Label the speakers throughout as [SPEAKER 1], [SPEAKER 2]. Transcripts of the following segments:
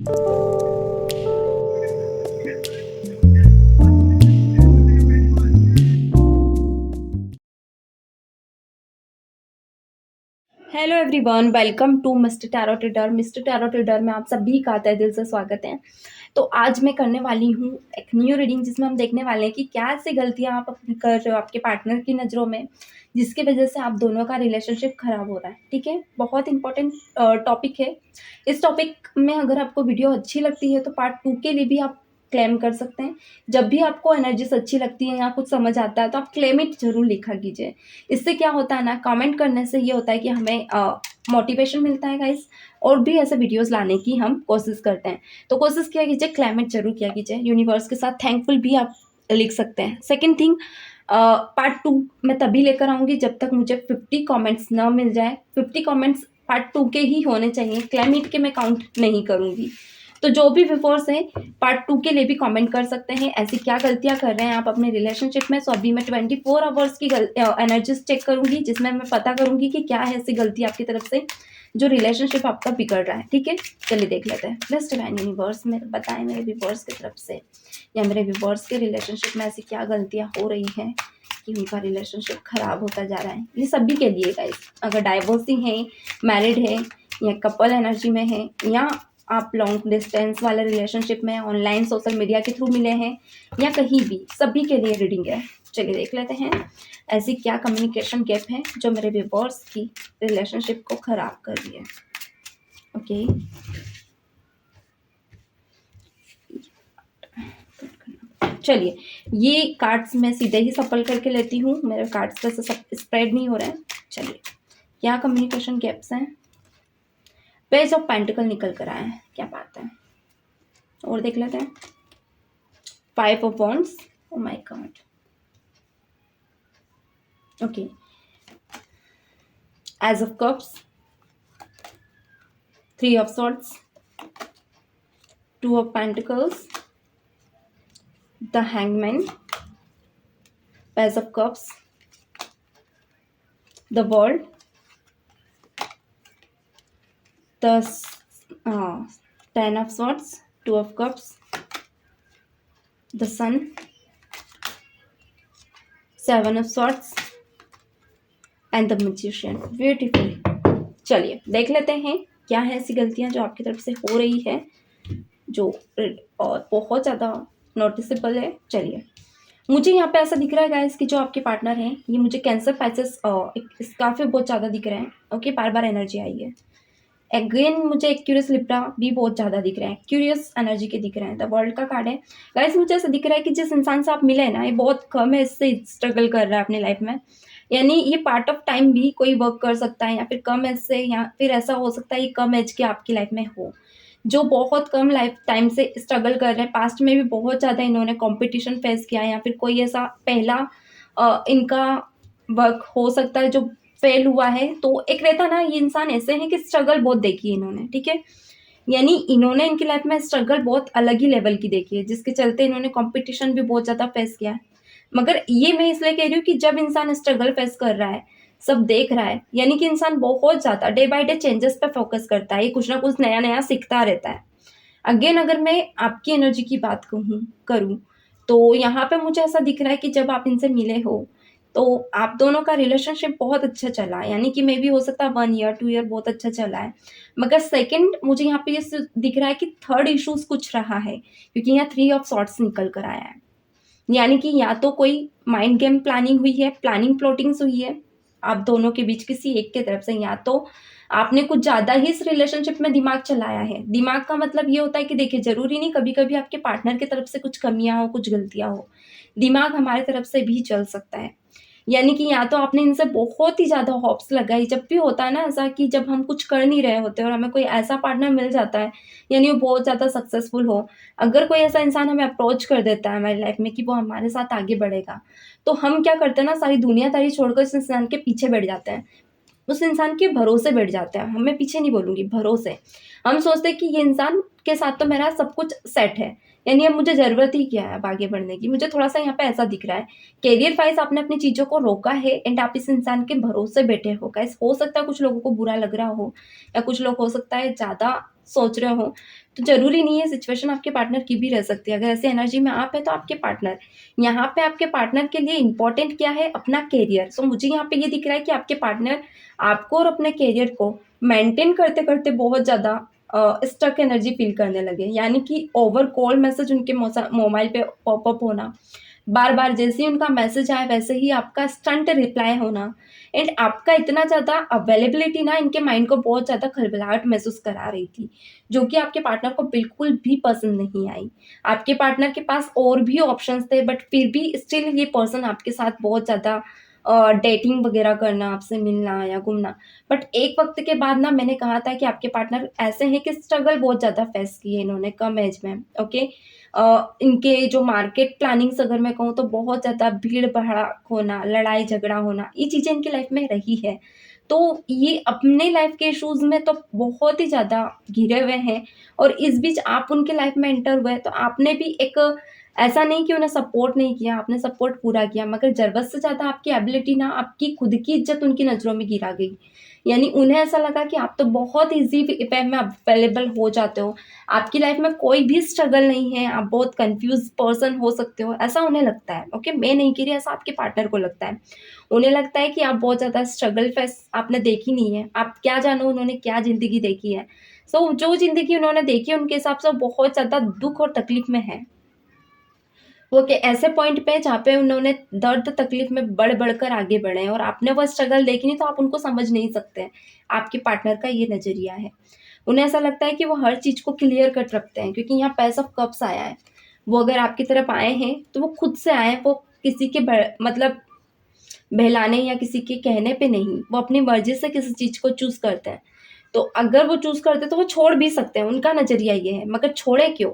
[SPEAKER 1] Hello everyone, welcome to Mister Tarot Reader. Mister Tarot Reader में आप सभी का तहे दिल से स्वागत है। तो आज मैं करने वाली हूँ एक न्यू रीडिंग, जिसमें हम देखने वाले हैं कि क्या ऐसी गलतियाँ आप अपनी कर रहे हो आपके पार्टनर की नज़रों में, जिसकी वजह से आप दोनों का रिलेशनशिप खराब हो रहा है। ठीक है, बहुत इंपॉर्टेंट टॉपिक है। इस टॉपिक में अगर आपको वीडियो अच्छी लगती है तो पार्ट 2 के लिए भी आप क्लेम कर सकते हैं। जब भी आपको एनर्जीज अच्छी लगती है या कुछ समझ आता है तो आप क्लेम इट जरूर लिखा कीजिए। इससे क्या होता है ना, कमेंट करने से ये होता है कि हमें मोटिवेशन मिलता है गाइस, और भी ऐसे वीडियोस लाने की हम कोशिश करते हैं। तो कोशिश किया कीजिए, क्लेम इट जरूर किया कीजिए। यूनिवर्स के साथ थैंकफुल भी आप लिख सकते हैं। सेकेंड थिंग, पार्ट 2 मैं तभी लेकर आऊँगी जब तक मुझे 50 कॉमेंट्स ना मिल जाए। 50 कॉमेंट्स पार्ट 2 के ही होने चाहिए, क्लेम इट के मैं काउंट नहीं करूँगी। तो जो भी व्यूअर्स हैं पार्ट 2 के लिए भी कमेंट कर सकते हैं, ऐसी क्या गलतियां कर रहे हैं आप अपने रिलेशनशिप में। सो अभी मैं 24 आवर्स की एनर्जीज चेक करूंगी, जिसमें मैं पता करूंगी कि क्या है ऐसी गलती आपकी तरफ से जो रिलेशनशिप आपका बिगड़ रहा है। ठीक है, चलिए देख लेते हैं। प्लस डिवाइन यूनिवर्स में बताएं मेरे व्यूअर्स की तरफ से, या मेरे व्यूअर्स के रिलेशनशिप में ऐसी क्या गलतियां हो रही हैं कि उनका रिलेशनशिप खराब होता जा रहा है। ये सभी के लिए गाइस, अगर डाइवोर्सी है, मैरिड है, या कपल एनर्जी में है, या आप लॉन्ग डिस्टेंस वाले रिलेशनशिप में ऑनलाइन सोशल मीडिया के थ्रू मिले हैं, या कहीं भी, सभी के लिए रीडिंग है। चलिए देख लेते हैं ऐसी क्या कम्युनिकेशन गैप है जो मेरे व्यूअर्स की रिलेशनशिप को खराब कर रही है। ओके, चलिए ये कार्ड्स मैं सीधे ही सफल करके लेती हूँ, मेरे कार्ड्स वैसे सब स्प्रेड नहीं हो रहे हैं। चलिए क्या कम्युनिकेशन गैप्स हैं। पेज ऑफ पेंटिकल निकल कर आए हैं, क्या बात है। और देख लेते हैं 5 of wands. Oh my God, okay. Ace of cups, 3 of swords, 2 of pentacles, the hangman, page of cups, the world, the 10 of swords, 2 of cups, the sun, 7 of swords and the magician. Beautiful. चलिए देख लेते हैं क्या है ऐसी गलतियां जो आपकी तरफ से हो रही है, जो और बहुत ज़्यादा नोटिसेबल है। चलिए, मुझे यहाँ पे ऐसा दिख रहा है गाइस कि जो आपके पार्टनर हैं ये मुझे कैंसर पैसेस काफ़ी बहुत ज़्यादा दिख रहे हैं। ओके, बार बार एनर्जी आई है। अगेन मुझे एक क्यूरियस लिब्रा भी बहुत ज़्यादा दिख रहे हैं, क्यूरियस एनर्जी के दिख रहे हैं। द वर्ल्ड का कार्ड है गाइस। मुझे ऐसा दिख रहा है कि जिस इंसान से आप मिले हैं ना, ये बहुत कम है, इससे स्ट्रगल कर रहा है अपनी लाइफ में। यानी ये पार्ट ऑफ टाइम भी कोई वर्क कर सकता है, या फिर कम एज से, या फिर ऐसा हो सकता है ये कम एज के आपकी लाइफ में हो, जो बहुत कम लाइफ टाइम से स्ट्रगल कर रहे हैं। पास्ट में भी बहुत ज़्यादा इन्होंने कंपटीशन फेस किया है, या फिर कोई ऐसा पहला इनका वर्क हो सकता है जो फेल हुआ है। तो एक रहता ना, ये इंसान ऐसे हैं कि स्ट्रगल बहुत देखी है इन्होंने। ठीक है, यानी इन्होंने इनकी लाइफ में स्ट्रगल बहुत अलग ही लेवल की देखी है, जिसके चलते इन्होंने कंपटीशन भी बहुत ज़्यादा फेस किया है। मगर ये मैं इसलिए कह रही हूँ कि जब इंसान स्ट्रगल फेस कर रहा है, सब देख रहा है, यानी कि इंसान बहुत ज़्यादा डे बाय डे चेंजेस पे फोकस करता है, ये कुछ ना कुछ नया नया सीखता रहता है। अगेन अगर मैं आपकी एनर्जी की बात करूँ तो यहाँ पे मुझे ऐसा दिख रहा है कि जब आप इनसे मिले हो तो आप दोनों का रिलेशनशिप बहुत अच्छा चला, यानी कि मे भी हो सकता है 1 ईयर 2 ईयर बहुत अच्छा चला है। मगर सेकंड मुझे यहाँ पे ये दिख रहा है कि थर्ड इश्यूज कुछ रहा है, क्योंकि यहाँ 3 ऑफ सॉर्ट्स निकल कर आया है। यानी कि या तो कोई माइंड गेम प्लानिंग हुई है, प्लानिंग प्लॉटिंग्स हुई है आप दोनों के बीच किसी एक के तरफ से, या तो आपने कुछ ज़्यादा ही इस रिलेशनशिप में दिमाग चलाया है। दिमाग का मतलब ये होता है कि देखिए, ज़रूरी नहीं, कभी कभी आपके पार्टनर की तरफ से कुछ कमियां हो, कुछ गलतियां हो, दिमाग हमारी तरफ से भी चल सकता है। यानी कि या तो आपने इनसे बहुत ही ज़्यादा होप्स लगाई। जब भी होता है ना ऐसा कि जब हम कुछ कर नहीं रहे होते और हमें कोई ऐसा पार्टनर मिल जाता है, यानी वो बहुत ज़्यादा सक्सेसफुल हो, अगर कोई ऐसा इंसान हमें अप्रोच कर देता है हमारी लाइफ में कि वो हमारे साथ आगे बढ़ेगा, तो हम क्या करते हैं ना, सारी दुनियादारी छोड़कर उस इंसान के पीछे बैठ जाते हैं, उस इंसान के भरोसे बैठ जाते हैं। हमें पीछे नहीं बोलूँगी, भरोसे। हम सोचते हैं कि ये इंसान के साथ तो मेरा सब कुछ सेट है, यानी अब मुझे ज़रूरत ही क्या है अब आगे बढ़ने की। मुझे थोड़ा-सा यहाँ पे ऐसा दिख रहा है। करियर वाइज़ आपने अपनी चीज़ों को रोका है एंड आप इस इंसान के भरोसे बैठे हो। गाइस, हो सकता है कुछ लोगों को बुरा लग रहा हो, या कुछ लोग हो सकता है ज़्यादा सोच रहे हो, तो ज़रूरी नहीं है सिचुएशन आपके पार्टनर की भी रह सकती है। अगर ऐसे एनर्जी में आप हैं तो आपके पार्टनर, यहाँ पे आपके पार्टनर के लिए इम्पोर्टेंट क्या है? अपना करियर। सो मुझे यहाँ पे ये दिख रहा है कि आपके पार्टनर आपको और अपने करियर को मेंटेन करते-करते बहुत ज़्यादा स्टक एनर्जी फ़ील करने लगे। यानी कि ओवर कॉल मैसेज उनके मोबाइल पे पॉपअप होना, बार-बार जैसे ही उनका मैसेज आए वैसे ही आपका स्टंट रिप्लाई होना, एंड आपका इतना ज़्यादा अवेलेबिलिटी ना इनके माइंड को बहुत ज़्यादा खलबलाहट महसूस करा रही थी, जो कि आपके पार्टनर को बिल्कुल भी पसंद नहीं आई। आपके पार्टनर के पास और भी ऑप्शंस थे, बट फिर भी स्टिल ये पर्सन आपके साथ बहुत ज़्यादा डेटिंग वगैरह करना, आपसे मिलना या घूमना। बट एक वक़्त के बाद ना मैंने कहा था कि आपके पार्टनर ऐसे हैं कि स्ट्रगल बहुत ज़्यादा फेस किए इन्होंने कम एज में, ओके। इनके जो मार्केट प्लानिंग्स अगर मैं कहूँ तो बहुत ज़्यादा भीड़-भड़ाक होना, लड़ाई-झगड़ा होना, ये चीज़ें इनकी लाइफ़ में रही है। तो ये अपने लाइफ़ के इश्यूज़ में तो बहुत ही ज़्यादा घिरे हुए हैं, और इस बीच आप उनके लाइफ़ में एंटर हुए, तो आपने भी एक, ऐसा नहीं कि उन्हें सपोर्ट नहीं किया, आपने सपोर्ट पूरा किया, मगर ज़रूरत से ज़्यादा आपकी एबिलिटी ना आपकी खुद की इज़्ज़त उनकी नज़रों में गिरा गई। यानी उन्हें ऐसा लगा कि आप तो बहुत ईज़ी वे में अवेलेबल हो जाते हो, आपकी लाइफ़ में कोई भी स्ट्रगल नहीं है, आप बहुत कन्फ्यूज़ पर्सन हो सकते हो, ऐसा उन्हें लगता है, ओके? मैं नहीं कह रही, ऐसा आपके पार्टनर को लगता है। उन्हें लगता है कि आप बहुत ज़्यादा स्ट्रगल फेस आपने देखी नहीं है, आप क्या जानो उन्होंने क्या ज़िंदगी देखी है। सो जो ज़िंदगी उन्होंने देखी है उनके हिसाब से वो बहुत ज़्यादा दुःख और तकलीफ़ में है। वो कि ऐसे पॉइंट पे जहाँ पे उन्होंने दर्द तकलीफ में बढ़-बढ़ कर आगे बढ़े हैं, और आपने वो स्ट्रगल देखी नहीं तो आप उनको समझ नहीं सकते हैं। आपके पार्टनर का ये नज़रिया है। उन्हें ऐसा लगता है कि वो हर चीज़ को क्लियर कट रखते हैं, क्योंकि यहाँ पैस ऑफ कप्स आया है। वो अगर आपकी तरफ आए हैं तो वो खुद से आए हैं, वो किसी के मतलब बहलाने या किसी के कहने पे नहीं, वो अपनी मर्ज़ी से किसी चीज़ को चूज़ करते हैं। तो अगर वो चूज़ करते हैं तो वो छोड़ भी सकते हैं, उनका नज़रिया ये है, मगर छोड़े क्यों?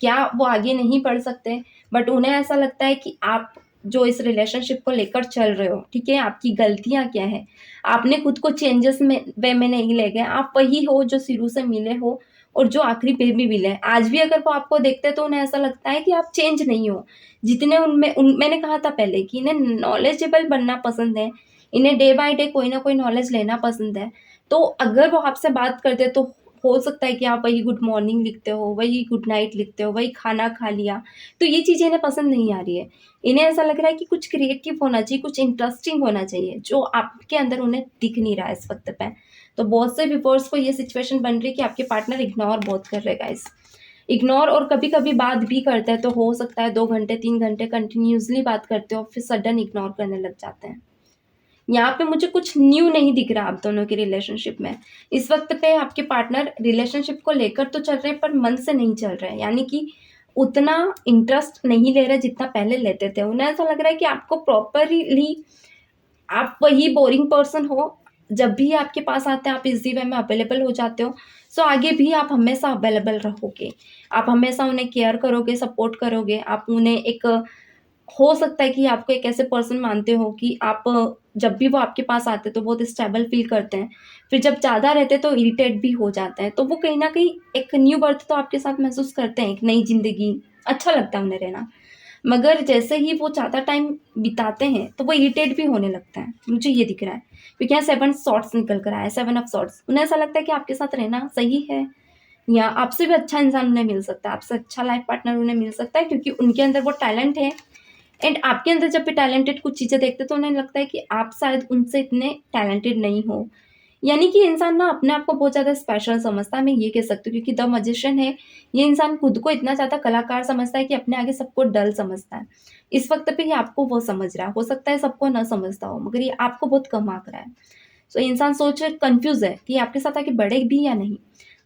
[SPEAKER 1] क्या वो आगे नहीं बढ़ सकते? बट उन्हें ऐसा लगता है कि आप जो इस रिलेशनशिप को लेकर चल रहे हो, ठीक है? आपकी गलतियाँ क्या हैं? आपने खुद को चेंजेस में वे में नहीं ले गए, आप वही हो जो शुरू से मिले हो और जो आखिरी पे भी मिले हैं। आज भी अगर वो आपको देखते हैं तो उन्हें ऐसा लगता है कि आप चेंज नहीं हो। जितने मैंने कहा था पहले कि इन्हें नॉलेजेबल बनना पसंद है, इन्हें डे बाय डे कोई ना कोई नॉलेज लेना पसंद है। तो अगर वो आपसे बात करते हैं तो हो सकता है कि आप वही गुड मॉर्निंग लिखते हो, वही गुड नाइट लिखते हो, वही खाना खा लिया, तो ये चीज़ें इन्हें पसंद नहीं आ रही है। इन्हें ऐसा लग रहा है कि कुछ क्रिएटिव होना चाहिए, कुछ इंटरेस्टिंग होना चाहिए, जो आपके अंदर उन्हें दिख नहीं रहा है इस वक़्त पे। तो बहुत से व्यूअर्स को ये सिचुएशन बन रही है कि आपके पार्टनर इग्नोर बहुत कर रहे हैं गाइस। इग्नोर, और कभी-कभी बात भी करते हैं, तो हो सकता है 2 घंटे, 3 घंटे कंटिन्यूअसली बात करते हो, फिर सडन इग्नोर करने लग जाते हैं। यहाँ पे मुझे कुछ न्यू नहीं दिख रहा आप दोनों के रिलेशनशिप में। इस वक़्त पे आपके पार्टनर रिलेशनशिप को लेकर तो चल रहे हैं, पर मन से नहीं चल रहे हैं। यानी कि उतना इंटरेस्ट नहीं ले रहे जितना पहले लेते थे। उन्हें ऐसा लग रहा है कि आपको प्रॉपरली आप वही बोरिंग पर्सन हो, जब भी आपके पास आते हैं आप ईज़ी वे में अवेलेबल हो जाते हो। सो आगे भी आप हमेशा अवेलेबल रहोगे। आप हमेशा उन्हें केयर करोगे, सपोर्ट करोगे, आप उन्हें एक, हो सकता है कि आपको एक ऐसे पर्सन मानते हो कि आप जब भी वो आपके पास आते हैं तो बहुत स्टेबल फ़ील करते हैं। फिर जब ज़्यादा रहते हैं तो इरिटेट भी हो जाते हैं। तो वो कहीं न कहीं एक न्यू बर्थ तो आपके साथ महसूस करते हैं, एक नई ज़िंदगी, अच्छा लगता है उन्हें रहना। मगर जैसे ही वो ज़्यादा टाइम बिताते हैं तो वो इरिटेट भी होने लगते हैं। मुझे ये दिख रहा है। क्योंकि यहाँ 7 सॉर्ड्स निकल कर आया है, 7 ऑफ सॉर्ड्स। उन्हें ऐसा लगता है कि आपके साथ रहना सही है, या आपसे भी अच्छा इंसान उन्हें मिल सकता है, आपसे अच्छा लाइफ़ पार्टनर उन्हें मिल सकता है, क्योंकि उनके अंदर वो टैलेंट है। एंड आपके अंदर जब भी टैलेंटेड कुछ चीज़ें देखते हैं तो उन्हें लगता है कि आप शायद उनसे इतने टैलेंटेड नहीं हो। यानी कि इंसान ना अपने आप को बहुत ज़्यादा स्पेशल समझता है, मैं ये कह सकती हूँ, क्योंकि द मैजिशियन है, ये इंसान खुद को इतना ज़्यादा कलाकार समझता है कि अपने आगे सबको डल समझता है। इस वक़्त पे ये आपको वो समझ रहा है, हो सकता है सबको ना समझता हो, मगर ये आपको बहुत कम आँक रहा है। सो इंसान सोच कन्फ्यूज़ है कि ये आपके साथ आगे बढ़े भी या नहीं।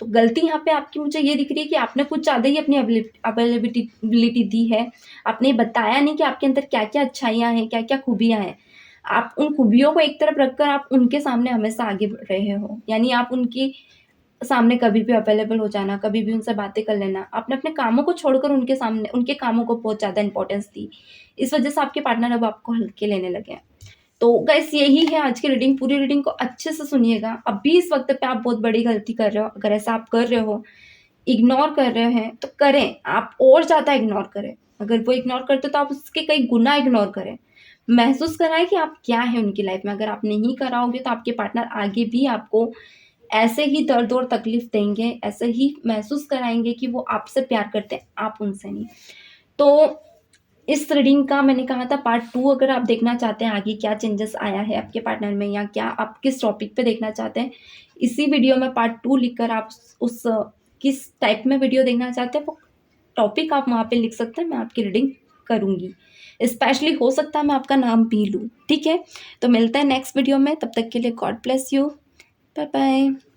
[SPEAKER 1] तो गलती यहाँ पे आपकी मुझे ये दिख रही है कि आपने कुछ ज़्यादा ही अपनी अवेलेबिलिटी दी है। आपने बताया नहीं कि आपके अंदर क्या-क्या अच्छाइयाँ हैं, क्या-क्या खूबियाँ हैं। आप उन खूबियों को एक तरफ रखकर आप उनके सामने हमेशा आगे बढ़ रहे हो। यानी आप उनकी सामने कभी भी अवेलेबल हो जाना, कभी भी उनसे बातें कर लेना। आपने अपने कामों को छोड़कर उनके सामने उनके कामों को बहुत ज़्यादा इम्पोर्टेंस दी। इस वज़ह से आपके पार्टनर अब आपको हल्के लेने लगे हैं। तो गाइस यही है आज की रीडिंग, पूरी रीडिंग को अच्छे से सुनिएगा। अभी इस वक़्त पे आप बहुत बड़ी गलती कर रहे हो, अगर ऐसा आप कर रहे हो, इग्नोर कर रहे हैं, तो करें, आप और ज़्यादा इग्नोर करें। अगर वो इग्नोर करते तो आप उसके कई गुना इग्नोर करें। महसूस कराएँ कि आप क्या हैं उनकी लाइफ़ में, अगर आप नहीं कराओगे तो आपके पार्टनर आगे भी आपको ऐसे ही दर्द और तकलीफ देंगे, ऐसे ही महसूस कराएंगे कि वो आपसे प्यार करते हैं, आप उनसे नहीं। तो इस रीडिंग का मैंने कहा था पार्ट 2 अगर आप देखना चाहते हैं आगे क्या चेंजेस आया है आपके पार्टनर में, या क्या आप किस टॉपिक पे देखना चाहते हैं, इसी वीडियो में पार्ट 2 लिखकर आप उस किस टाइप में वीडियो देखना चाहते हैं वो टॉपिक आप वहाँ पे लिख सकते हैं, मैं आपकी रीडिंग करूँगी। स्पेशली हो सकता है मैं आपका नाम भी लूँ, ठीक है। तो मिलते हैं नेक्स्ट वीडियो में, तब तक के लिए God bless you, bye bye.